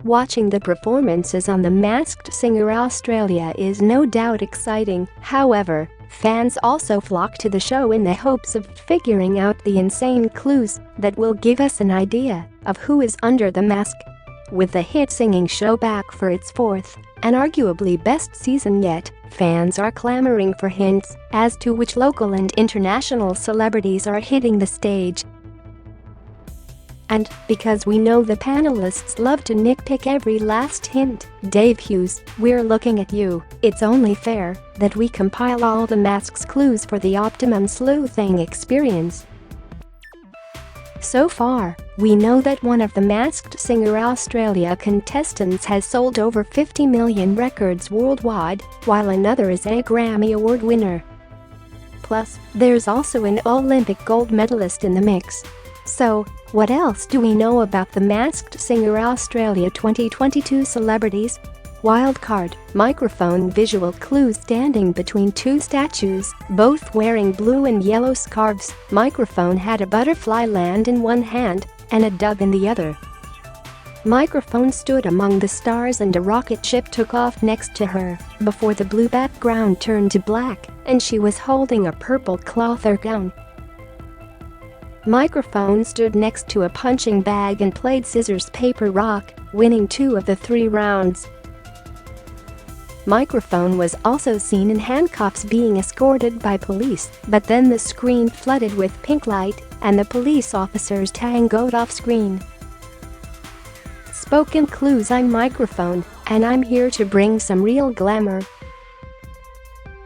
Watching the performances on The Masked Singer Australia is no doubt exciting. However, fans also flock to the show in the hopes of figuring out the insane clues that will give us an idea of who is under the mask. With the hit singing show back for its fourth and arguably best season yet, fans are clamoring for hints as to which local and international celebrities are hitting the stage. And because we know the panelists love to nitpick every last hint, Dave Hughes, we're looking at you. It's only fair that we compile all the mask's clues for the optimum sleuthing experience. So far, we know that one of the Masked Singer Australia contestants has sold over 50 million records worldwide, while another is a Grammy Award winner. Plus, there's also an Olympic gold medalist in the mix. So, what else do we know about the Masked Singer Australia 2022 celebrities? Wildcard, microphone visual clue standing between two statues, both wearing blue and yellow scarves. Microphone had a butterfly land in one hand and a dove in the other. Microphone stood among the stars and a rocket ship took off next to her before the blue background turned to black and she was holding a purple cloth or gown. Microphone stood next to a punching bag and played scissors paper rock, winning 2 of the 3 rounds. Microphone was also seen in handcuffs being escorted by police, but then the screen flooded with pink light and the police officers tangoed off screen. Spoken clues. I'm Microphone, and I'm here to bring some real glamour.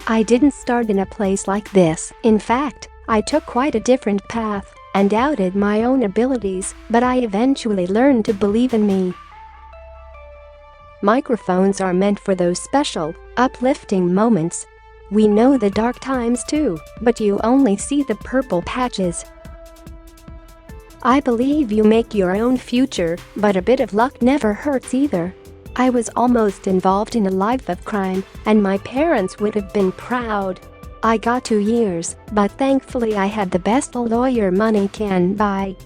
I didn't start in a place like this. In fact, I took quite a different path and doubted my own abilities, but I eventually learned to believe in me. Microphones are meant for those special, uplifting moments. We know the dark times too, but you only see the purple patches. I believe you make your own future, but a bit of luck never hurts either. I was almost involved in a life of crime, and my parents would have been proud. I got 2 years, but thankfully I had the best lawyer money can buy.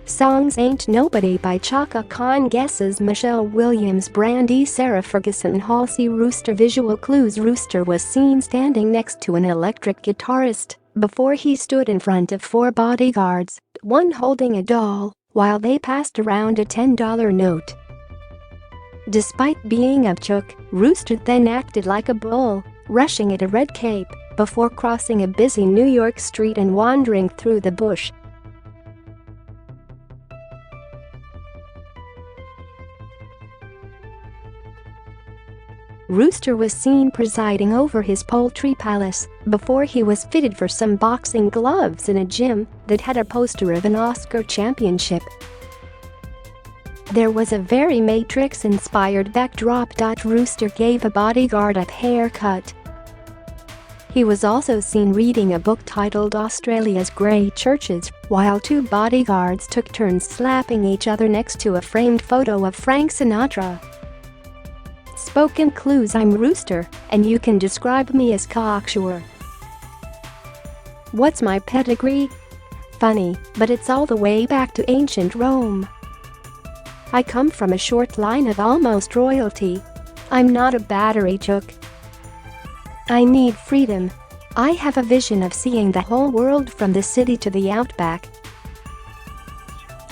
Songs Ain't Nobody by Chaka Khan. Guesses Michelle Williams, Brandy, Sarah Ferguson, Halsey. Rooster visual clues. Rooster was seen standing next to an electric guitarist before he stood in front of 4 bodyguards, one holding a doll, while they passed around a $10 note. Despite being a chook, Rooster then acted like a bull, rushing at a red cape before crossing a busy New York street and wandering through the bush. Rooster was seen presiding over his poultry palace before he was fitted for some boxing gloves in a gym that had a poster of an Oscar championship. There was a very Matrix-inspired backdrop. Rooster gave a bodyguard a haircut. He was also seen reading a book titled Australia's Grey Churches, while 2 bodyguards took turns slapping each other next to a framed photo of Frank Sinatra. Spoken clues. I'm Rooster, and you can describe me as cocksure. What's my pedigree? Funny, but it's all the way back to ancient Rome. I come from a short line of almost royalty. I'm not a battery chook. I need freedom. I have a vision of seeing the whole world from the city to the outback.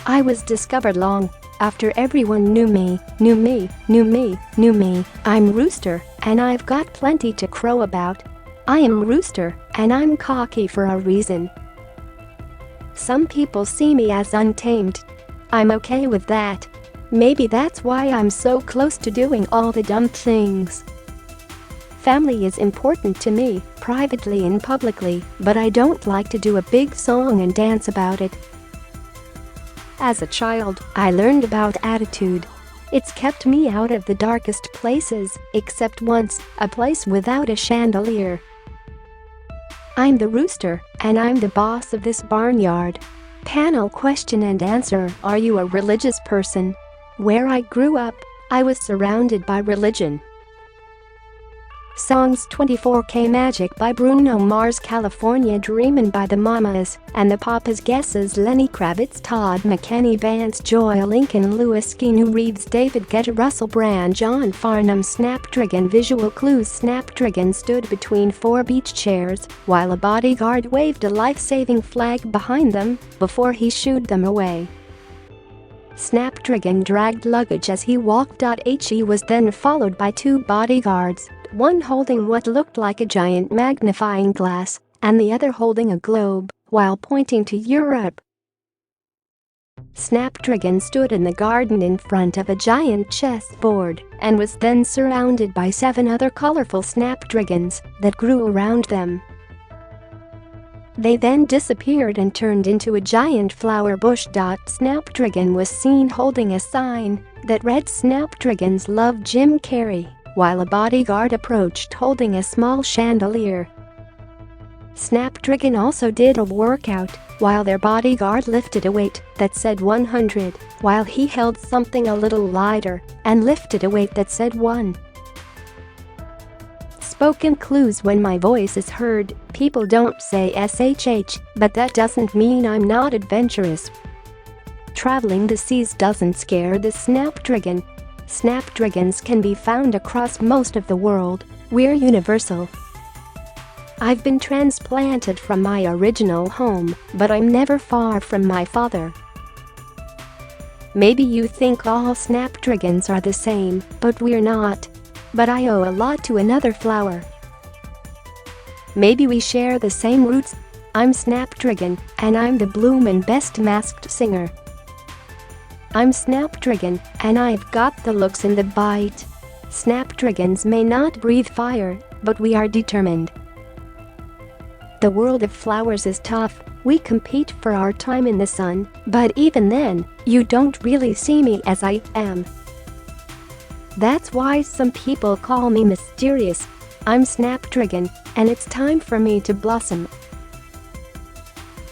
I was discovered long after everyone knew me. I'm Rooster, and I've got plenty to crow about. I am Rooster, and I'm cocky for a reason. Some people see me as untamed. I'm okay with that. Maybe that's why I'm so close to doing all the dumb things. Family is important to me, privately and publicly, but I don't like to do a big song and dance about it. As a child, I learned about attitude. It's kept me out of the darkest places, except once, a place without a chandelier. I'm the Rooster, and I'm the boss of this barnyard. Panel question and answer. Are you a religious person? Where I grew up, I was surrounded by religion. Songs 24K Magic by Bruno Mars, California Dreamin' by the Mamas, and the Papas Guesses Lenny Kravitz, Todd McKenney, Vance Joy, Lincoln Lewis, Keanu Reeves, David Guetta, Russell Brand, John Farnham. Snapdragon visual clues. Snapdragon stood between 4 beach chairs while a bodyguard waved a life-saving flag behind them before he shooed them away. Snapdragon dragged luggage as he walked. He was then followed by 2 bodyguards, one holding what looked like a giant magnifying glass and the other holding a globe while pointing to Europe. Snapdragon stood in the garden in front of a giant chessboard and was then surrounded by 7 other colorful snapdragons that grew around them. They then disappeared and turned into a giant flower bush. Snapdragon was seen holding a sign that read "Snapdragons love Jim Carrey," while a bodyguard approached holding a small chandelier. Snapdragon also did a workout while their bodyguard lifted a weight that said 100, while he held something a little lighter and lifted a weight that said 1. Spoken clues. When my voice is heard, people don't say SHH, but that doesn't mean I'm not adventurous. Traveling the seas doesn't scare the snapdragon. Snapdragons can be found across most of the world. We're universal. I've been transplanted from my original home, but I'm never far from my father. Maybe you think all snapdragons are the same, but we're not. But I owe a lot to another flower. Maybe we share the same roots. I'm Snapdragon, and I'm the bloomin' best masked singer. I'm Snapdragon, and I've got the looks and the bite. Snapdragons may not breathe fire, but we are determined. The world of flowers is tough. We compete for our time in the sun, but even then, you don't really see me as I am. That's why some people call me mysterious. I'm Snapdragon, and it's time for me to blossom.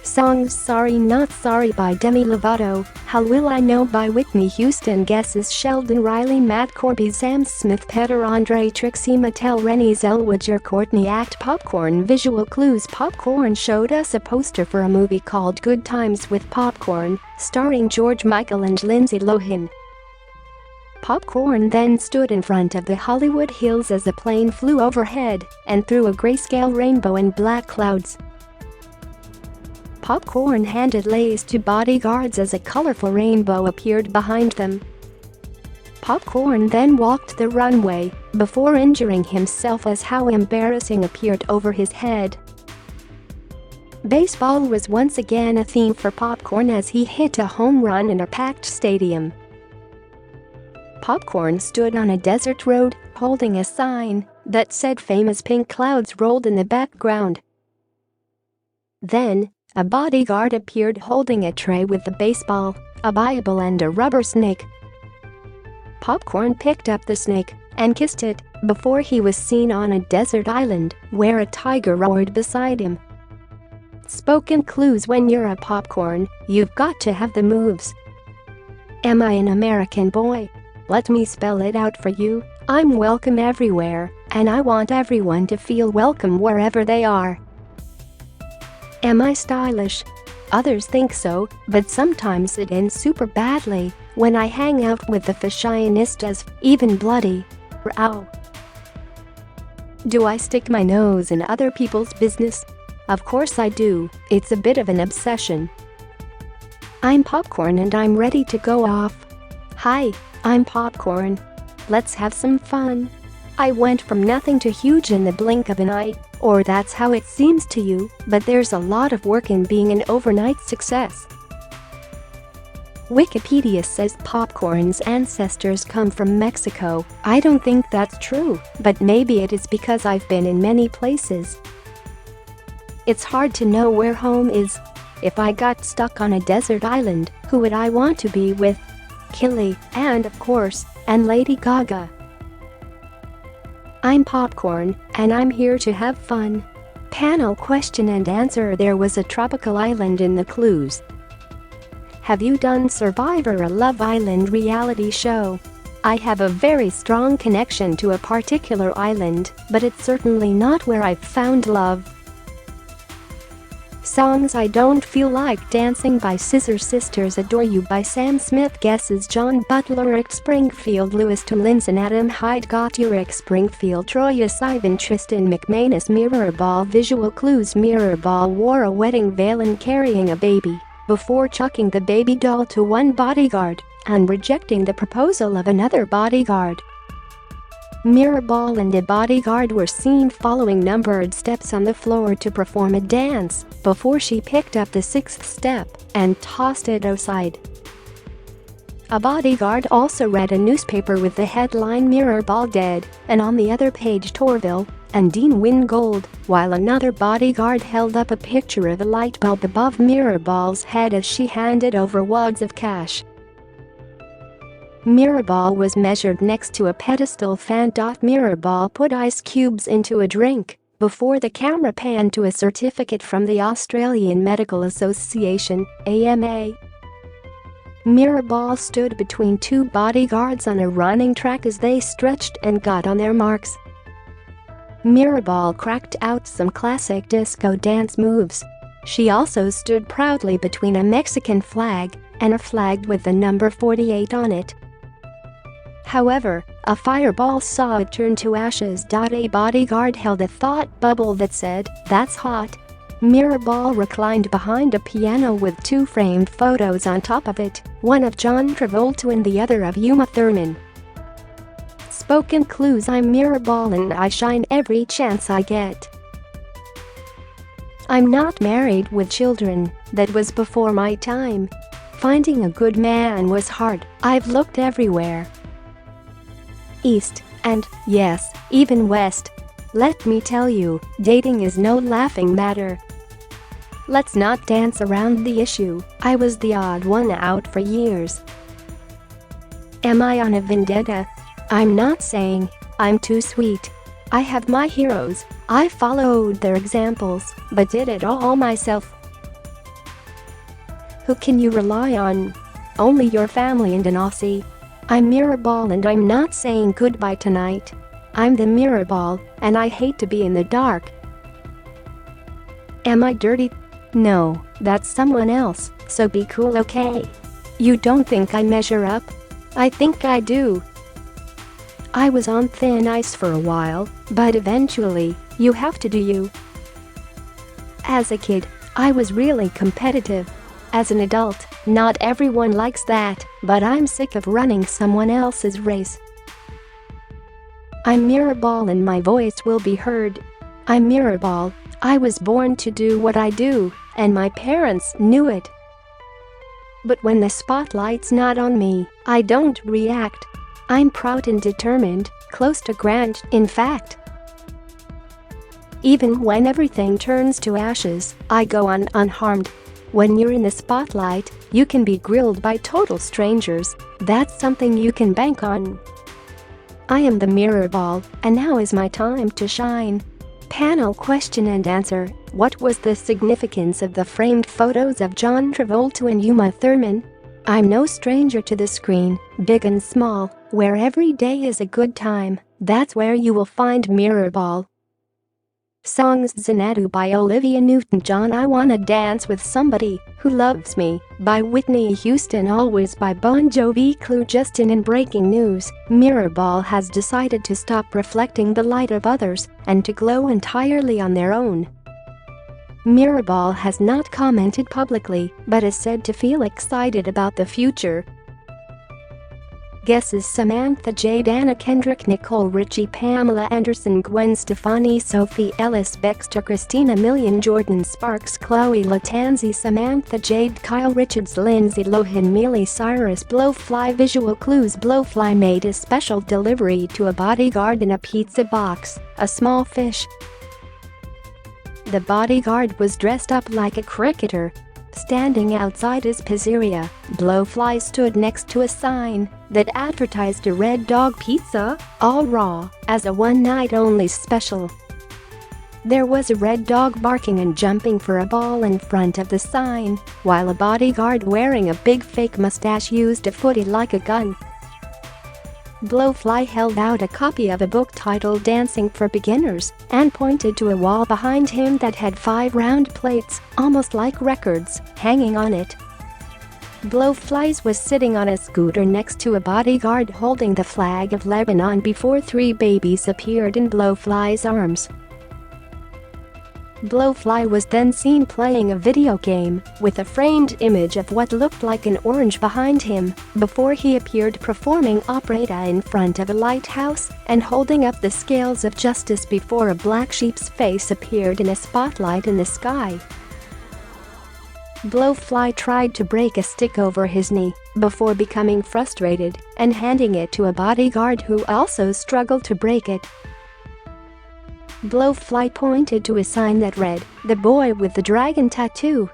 Songs Sorry Not Sorry by Demi Lovato, How Will I Know by Whitney Houston, Guesses Sheldon Riley, Matt Corby, Sam Smith, Peter Andre, Trixie Mattel, Renée Zellweger, Courtney Act. Popcorn visual clues. Popcorn showed us a poster for a movie called Good Times with Popcorn, starring George Michael and Lindsay Lohan. Popcorn then stood in front of the Hollywood Hills as a plane flew overhead and through a grayscale rainbow and black clouds. Popcorn handed lace to bodyguards as a colorful rainbow appeared behind them. Popcorn then walked the runway before injuring himself as how embarrassing appeared over his head. Baseball was once again a theme for Popcorn as he hit a home run in a packed stadium. Popcorn stood on a desert road, holding a sign that said famous pink clouds rolled in the background. Then, a bodyguard appeared holding a tray with a baseball, a Bible and a rubber snake. Popcorn picked up the snake and kissed it before he was seen on a desert island where a tiger roared beside him. Spoken clues. When you're a popcorn, you've got to have the moves. Am I an American boy? Let me spell it out for you. I'm welcome everywhere, and I want everyone to feel welcome wherever they are. Am I stylish? Others think so, but sometimes it ends super badly when I hang out with the fashionistas, even bloody. Ow. Do I stick my nose in other people's business? Of course I do. It's a bit of an obsession. I'm Popcorn and I'm ready to go off. Hi, I'm Popcorn. Let's have some fun. I went from nothing to huge in the blink of an eye, or that's how it seems to you, but there's a lot of work in being an overnight success. Wikipedia says Popcorn's ancestors come from Mexico. I don't think that's true, but maybe it is because I've been in many places. It's hard to know where home is. If I got stuck on a desert island, who would I want to be with? Killy, and of course, and Lady Gaga. I'm Popcorn, and I'm here to have fun. Panel question and answer. There was a tropical island in the clues. Have you done Survivor, a Love Island reality show? I have a very strong connection to a particular island, but it's certainly not where I've found love. Songs I Don't Feel Like Dancing by Scissor Sisters, Adore You by Sam Smith, Guesses John Butler, Rick Springfield, Louis Tomlinson, Adam Hyde, Got You, Rick Springfield, Troye Sivan, Tristan McManus, Mirror Ball, Visual Clues, Mirror Ball wore a wedding veil and carrying a baby before chucking the baby doll to one bodyguard and rejecting the proposal of another bodyguard. Mirror Ball and a bodyguard were seen following numbered steps on the floor to perform a dance before she picked up the sixth step and tossed it aside. A bodyguard also read a newspaper with the headline Mirror Ball Dead, and on the other page Torville and Dean Wingold, while another bodyguard held up a picture of a light bulb above Mirror Ball's head as she handed over wads of cash. Mirror Ball was measured next to a pedestal fan. Mirror Ball put ice cubes into a drink before the camera panned to a certificate from the Australian Medical Association, AMA. Mirror Ball stood between two bodyguards on a running track as they stretched and got on their marks. Mirror Ball cracked out some classic disco dance moves. She also stood proudly between a Mexican flag and a flag with the number 48 on it. However, a fireball saw it turn to ashes. A bodyguard held a thought bubble that said, "That's hot." Mirror Ball reclined behind a piano with two framed photos on top of it, one of John Travolta and the other of Uma Thurman. Spoken clues: I'm Mirror Ball and I shine every chance I get. I'm not married with children, that was before my time. Finding a good man was hard, I've looked everywhere. East, and, yes, even west. Let me tell you, dating is no laughing matter. Let's not dance around the issue, I was the odd one out for years. Am I on a vendetta? I'm not saying I'm too sweet. I have my heroes, I followed their examples, but did it all myself. Who can you rely on? Only your family and an Aussie. I'm Mirror Ball and I'm not saying goodbye tonight. I'm the Mirror Ball, and I hate to be in the dark. Am I dirty? No, that's someone else, so be cool, okay? You don't think I measure up? I think I do. I was on thin ice for a while, but eventually, you have to do you. As a kid, I was really competitive. As an adult, not everyone likes that, but I'm sick of running someone else's race. I'm Mirror Ball and my voice will be heard. I'm Mirror Ball, I was born to do what I do, and my parents knew it. But when the spotlight's not on me, I don't react. I'm proud and determined, close to grand, in fact. Even when everything turns to ashes, I go on unharmed. When you're in the spotlight, you can be grilled by total strangers. That's something you can bank on. I am the Mirror Ball, and now is my time to shine. Panel question and answer: what was the significance of the framed photos of John Travolta and Uma Thurman? I'm no stranger to the screen, big and small, where every day is a good time. That's where you will find Mirror Ball. Songs: Xanadu by Olivia Newton-John, I Wanna Dance with Somebody Who Loves Me by Whitney Houston, Always by Bon Jovi, Clue. Justin in breaking news, Mirror Ball has decided to stop reflecting the light of others and to glow entirely on their own. Mirror Ball has not commented publicly, but is said to feel excited about the future. Guesses: Samantha Jade, Anna Kendrick, Nicole Richie, Pamela Anderson, Gwen Stefani, Sophie Ellis Bextor, Christina Milian, Jordan Sparks, Chloe Latanzi, Samantha Jade, Kyle Richards, Lindsay Lohan, Miley Cyrus. Blowfly. Visual clues: Blowfly made a special delivery to a bodyguard in a pizza box, a small fish. The bodyguard was dressed up like a cricketer. Standing outside his pizzeria, Blowfly stood next to a sign that advertised a Red Dog pizza, all raw, as a one-night-only special. There was a red dog barking and jumping for a ball in front of the sign, while a bodyguard wearing a big fake mustache used a footy like a gun. Blowfly held out a copy of a book titled Dancing for Beginners and pointed to a wall behind him that had 5 round plates, almost like records, hanging on it. Blowfly was sitting on a scooter next to a bodyguard holding the flag of Lebanon before 3 babies appeared in Blowfly's arms. Blowfly was then seen playing a video game with a framed image of what looked like an orange behind him before he appeared performing operetta in front of a lighthouse and holding up the scales of justice before a black sheep's face appeared in a spotlight in the sky. Blowfly tried to break a stick over his knee before becoming frustrated and handing it to a bodyguard who also struggled to break it. Blowfly pointed to a sign that read, "The boy with the dragon tattoo."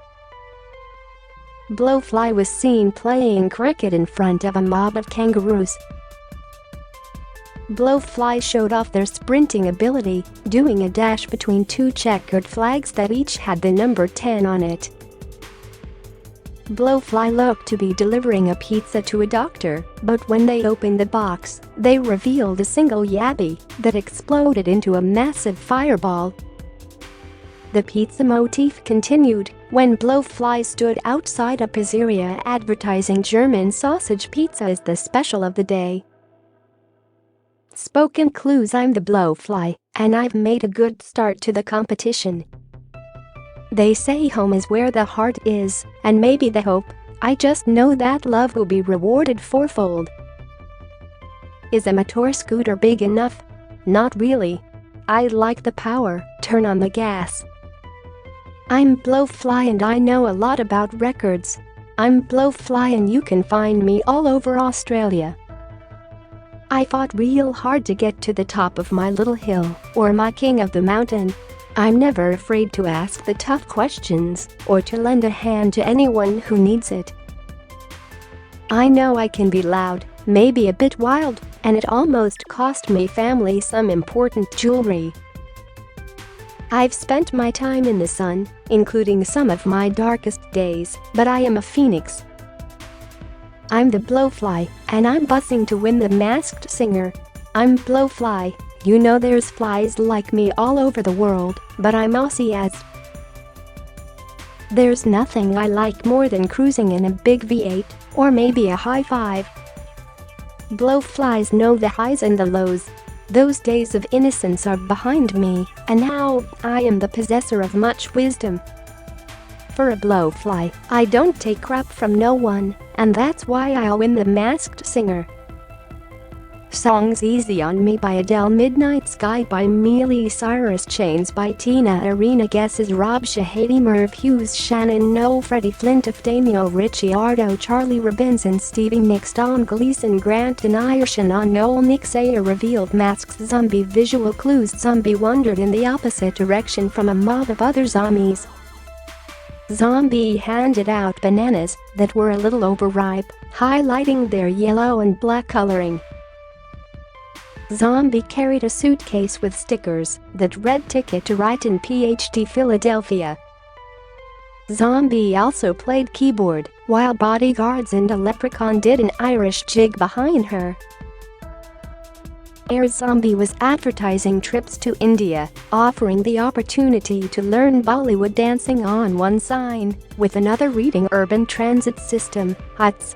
Blowfly was seen playing cricket in front of a mob of kangaroos. Blowfly showed off their sprinting ability, doing a dash between 2 checkered flags that each had the number 10 on it. Blowfly looked to be delivering a pizza to a doctor, but when they opened the box, they revealed a single yabby that exploded into a massive fireball. The pizza motif continued when Blowfly stood outside a pizzeria advertising German sausage pizza as the special of the day. Spoken clues: I'm the Blowfly, and I've made a good start to the competition. They say home is where the heart is, and maybe the hope. I just know that love will be rewarded fourfold. Is a motor scooter big enough? Not really. I like the power, turn on the gas. I'm Blowfly and I know a lot about records. I'm Blowfly and you can find me all over Australia. I fought real hard to get to the top of my little hill, or my king of the mountain. I'm never afraid to ask the tough questions or to lend a hand to anyone who needs it. I know I can be loud, maybe a bit wild, and it almost cost me family some important jewelry. I've spent my time in the sun, including some of my darkest days, but I am a phoenix. I'm the Blowfly, and I'm buzzing to win the Masked Singer. I'm Blowfly. You know there's flies like me all over the world, but I'm Aussie as. There's nothing I like more than cruising in a big V8, or maybe a high 5. Blowflies know the highs and the lows. Those days of innocence are behind me, and now I am the possessor of much wisdom. For a Blowfly, I don't take crap from no one, and that's why I'll win the Masked Singer. Songs Easy on Me by Adele, Midnight Sky by Miley Cyrus, Chains by Tina Arena, Guesses Rob Shahady, Merv Hughes, Shannon Noel, Freddie Flintoff, Daniel Ricciardo, Charlie Robinson, Stevie Nicks, Don Gleason, Grant Denier, Shannon Noel, Nick Sayer revealed masks, Zombie visual clues, Zombie wandered in the opposite direction from a mob of other zombies. Zombie handed out bananas that were a little overripe, highlighting their yellow and black coloring. Zombie carried a suitcase with stickers that read "Ticket to Ride in PhD Philadelphia." Zombie also played keyboard, while bodyguards and a leprechaun did an Irish jig behind her. Zombie was advertising trips to India, offering the opportunity to learn Bollywood dancing on one sign, with another reading urban transit system, huts.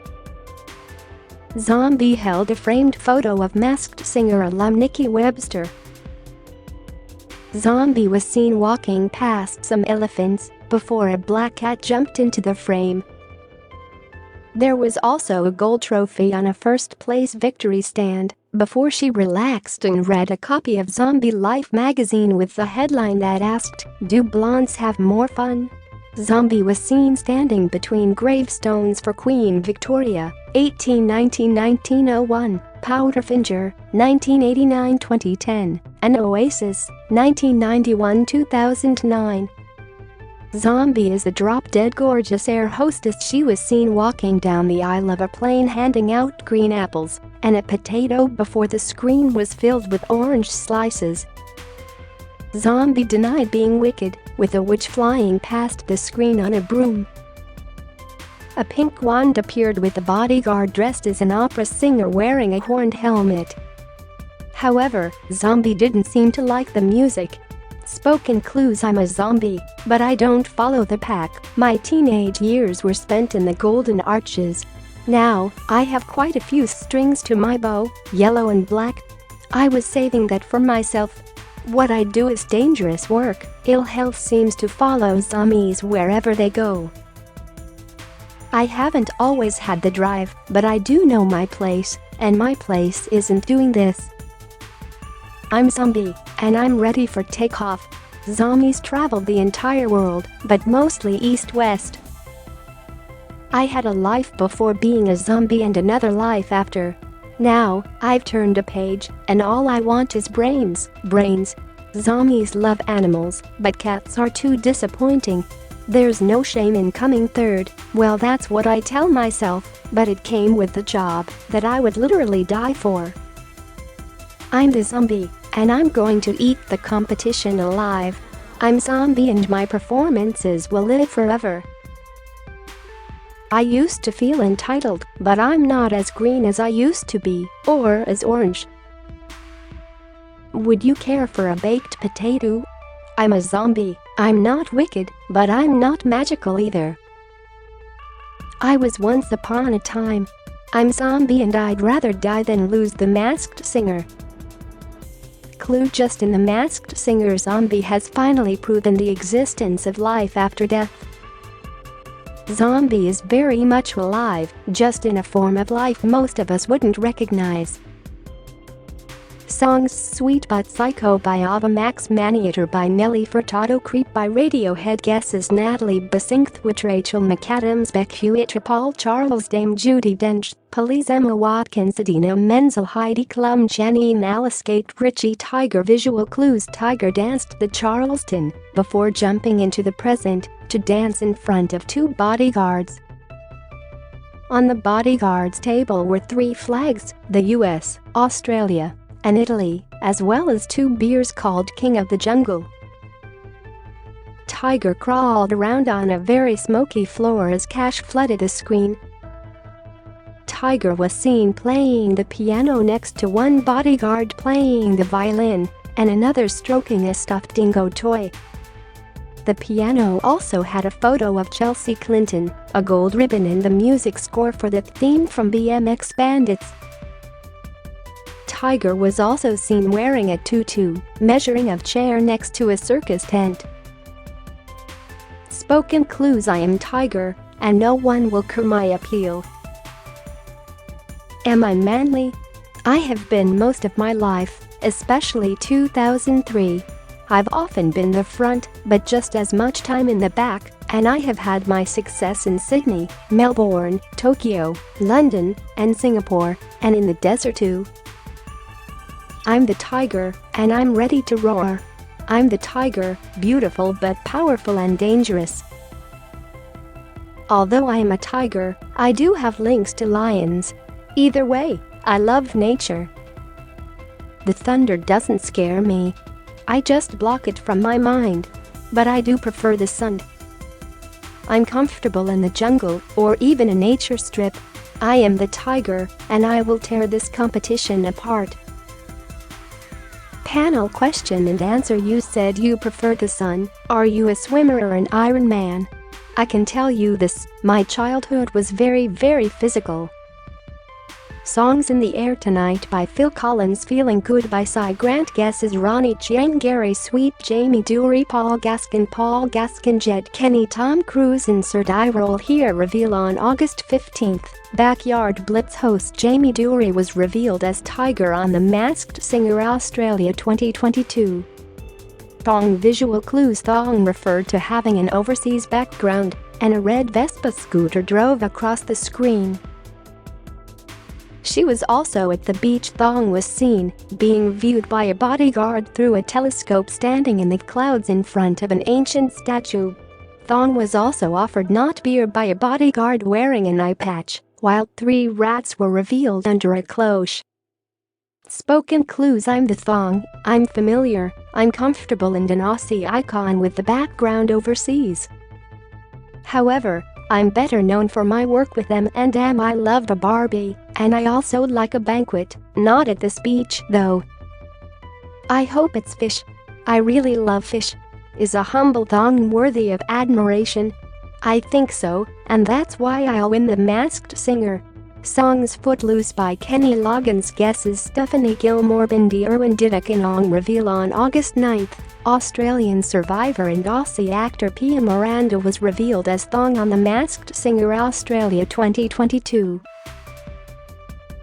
Zombie held a framed photo of Masked Singer alum Nikki Webster. Zombie was seen walking past some elephants before a black cat jumped into the frame. There was also a gold trophy on a first-place victory stand before she relaxed and read a copy of Zombie Life magazine with the headline that asked, "Do blondes have more fun?" Zombie was seen standing between gravestones for Queen Victoria, 1819-1901, Powderfinger, 1989-2010, and Oasis, 1991-2009. Zombie is a drop-dead gorgeous air hostess. She was seen walking down the aisle of a plane handing out green apples and a potato before the screen was filled with orange slices. Zombie denied being wicked, with a witch flying past the screen on a broom. A pink wand appeared with the bodyguard dressed as an opera singer wearing a horned helmet. However, Zombie didn't seem to like the music. Spoken clues: I'm a zombie, but I don't follow the pack. My teenage years were spent in the Golden Arches. Now, I have quite a few strings to my bow, yellow and black. I was saving that for myself. What I do is dangerous work. Ill health seems to follow zombies wherever they go. I haven't always had the drive, but I do know my place, and my place isn't doing this. I'm zombie, and I'm ready for takeoff. Zombies travel the entire world, but mostly east-west. I had a life before being a zombie and another life after. Now, I've turned a page, and all I want is brains. Zombies love animals, but cats are too disappointing. There's no shame in coming third. Well, that's what I tell myself, but it came with the job that I would literally die for. I'm the zombie, and I'm going to eat the competition alive. I'm zombie and my performances will live forever. I used to feel entitled, but I'm not as green as I used to be, or as orange. Would you care for a baked potato? I'm a zombie. I'm not wicked, but I'm not magical either. I was once upon a time. I'm zombie and I'd rather die than lose the Masked Singer. Clue: just in The Masked Singer, Zombie has finally proven the existence of life after death. Zombie is very much alive, just in a form of life most of us wouldn't recognize. Songs: Sweet But Psycho by Ava Max, Maniator by Nelly Furtado, Creep by Radiohead, Guesses Natalie Basinthwaite, Rachel McAdams, Beck Hewitt, Paul Charles, Dame Judi Dench, Police, Emma Watkins, Idina Menzel, Heidi Klum, Janine Alice, Kate Ritchie, Tiger. Visual clues: Tiger danced the Charleston before jumping into the present to dance in front of two bodyguards. On the bodyguards' table were 3 flags: the US, Australia, and Italy, as well as 2 beers called King of the Jungle. Tiger crawled around on a very smoky floor as cash flooded the screen. Tiger was seen playing the piano next to one bodyguard playing the violin and another stroking a stuffed dingo toy. The piano also had a photo of Chelsea Clinton, a gold ribbon, and the music score for the theme from BMX Bandits. Tiger was also seen wearing a tutu, measuring a chair next to a circus tent. Spoken clues: I am Tiger, and no one will cur my appeal. Am I manly? I have been most of my life, especially 2003. I've often been the front, but just as much time in the back, and I have had my success in Sydney, Melbourne, Tokyo, London, and Singapore, and in the desert too. I'm the tiger, and I'm ready to roar. I'm the tiger, beautiful but powerful and dangerous. Although I am a tiger, I do have links to lions. Either way, I love nature. The thunder doesn't scare me. I just block it from my mind. But I do prefer the sun. I'm comfortable in the jungle or even a nature strip. I am the tiger, and I will tear this competition apart. Panel question and answer: you said you prefer the sun. Are you a swimmer or an Iron Man? I can tell you this, my childhood was very physical. Songs in the Air Tonight by Phil Collins, Feeling Good by Cy Grant, Guesses Ronnie Chieng, Gary Sweet, Jamie Dury, Paul Gaskin, Jed Kenny, Tom Cruise. Insert eye roll here. Reveal on August 15th. Backyard Blitz host Jamie Dury was revealed as Tiger on The Masked Singer Australia 2022. Thong. Visual clues: thong referred to having an overseas background, and a red Vespa scooter drove across the screen. She was also at the beach. Thong was seen being viewed by a bodyguard through a telescope standing in the clouds in front of an ancient statue. Thong was also offered not beer by a bodyguard wearing an eye patch, while 3 rats were revealed under a cloche. Spoken clues: I'm the thong, I'm familiar, I'm comfortable, and an Aussie icon with the background overseas. However, I'm better known for my work with them and I love a Barbie, and I also like a banquet, not at this beach though. I hope it's fish. I really love fish. Is a humble thong worthy of admiration? I think so, and that's why I'll win The Masked Singer. Songs Footloose by Kenny Loggins guesses Stephanie Gilmore Bindi Irwin Didakinong reveal on August 9th. Australian survivor and Aussie actor Pia Miranda was revealed as Thong on The Masked Singer Australia 2022.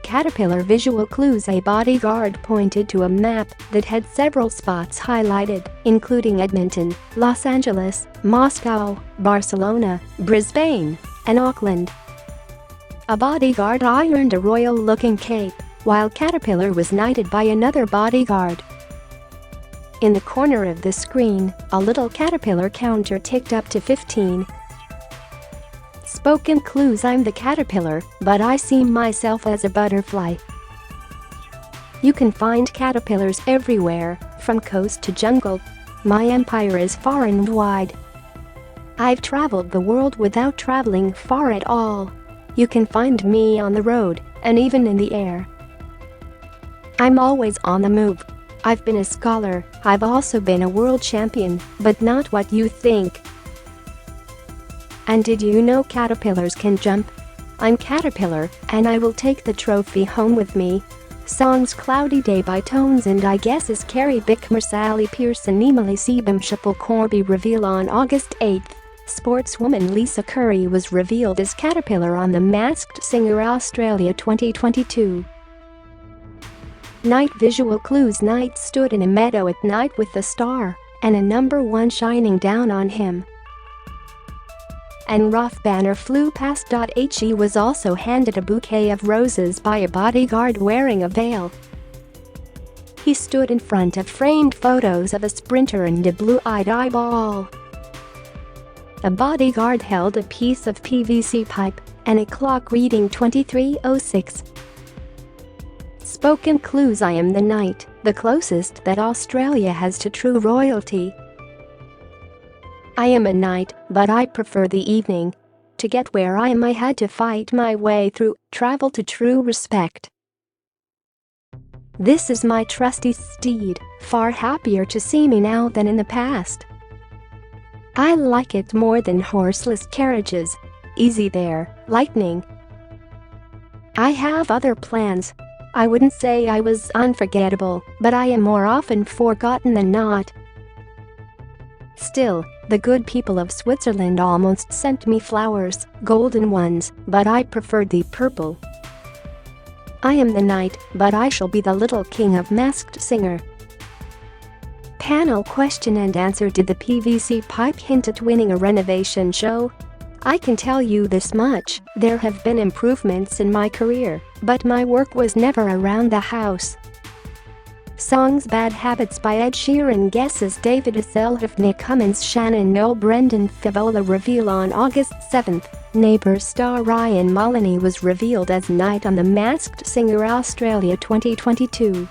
Caterpillar visual clues. A bodyguard pointed to a map that had several spots highlighted, including Edmonton, Los Angeles, Moscow, Barcelona, Brisbane, and Auckland. A bodyguard ironed a royal-looking cape, while Caterpillar was knighted by another bodyguard. In the corner of the screen, a little caterpillar counter ticked up to 15. Spoken clues. I'm the caterpillar, but I see myself as a butterfly. You can find caterpillars everywhere, from coast to jungle. My empire is far and wide. I've traveled the world without traveling far at all. You can find me on the road, and even in the air. I'm always on the move. I've been a scholar, I've also been a world champion, but not what you think. And did you know caterpillars can jump? I'm Caterpillar, and I will take the trophy home with me. Songs Cloudy Day by Tones and I Guesses Carrie Bickmer Sally Pearson Emily Seabum Shipple Corby reveal on August 8th. Sportswoman Lisa Curry was revealed as Caterpillar on The Masked Singer Australia 2022. Night visual clues. Knight stood in a meadow at night with the star and a number 1 shining down on him. And Roth banner flew past. He was also handed a bouquet of roses by a bodyguard wearing a veil. He stood in front of framed photos of a sprinter and a blue-eyed eyeball. A bodyguard held a piece of PVC pipe and a clock reading 23:06. Spoken clues. I am the knight, the closest that Australia has to true royalty. I am a knight, but I prefer the evening. To get where I am I had to fight my way through, travel to true respect. This is my trusty steed, far happier to see me now than in the past. I like it more than horseless carriages. Easy there, lightning. I have other plans. I wouldn't say I was unforgettable, but I am more often forgotten than not. Still, the good people of Switzerland almost sent me flowers, golden ones, but I preferred the purple. I am the knight, but I shall be the little king of Masked Singer. Panel question and answer. Did the PVC pipe hint at winning a renovation show? I can tell you this much, there have been improvements in my career, but my work was never around the house. Songs Bad Habits by Ed Sheeran guesses David Hasselhoff Nick Cummins Shannon Noel Brendan Favola reveal on August 7th. Neighbours star Ryan Mullaney was revealed as Knight on The Masked Singer Australia 2022.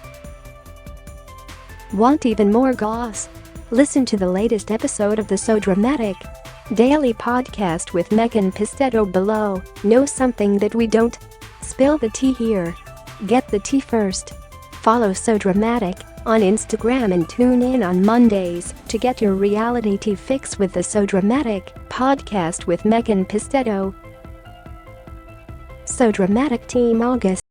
Want even more goss? Listen to the latest episode of the So Dramatic Daily Podcast with Megan Pistetto below. Know something that we don't? Spill the tea here. Get the tea first. Follow So Dramatic on Instagram and tune in on Mondays to get your reality tea fix with the So Dramatic Podcast with Megan Pistetto. So Dramatic Team August.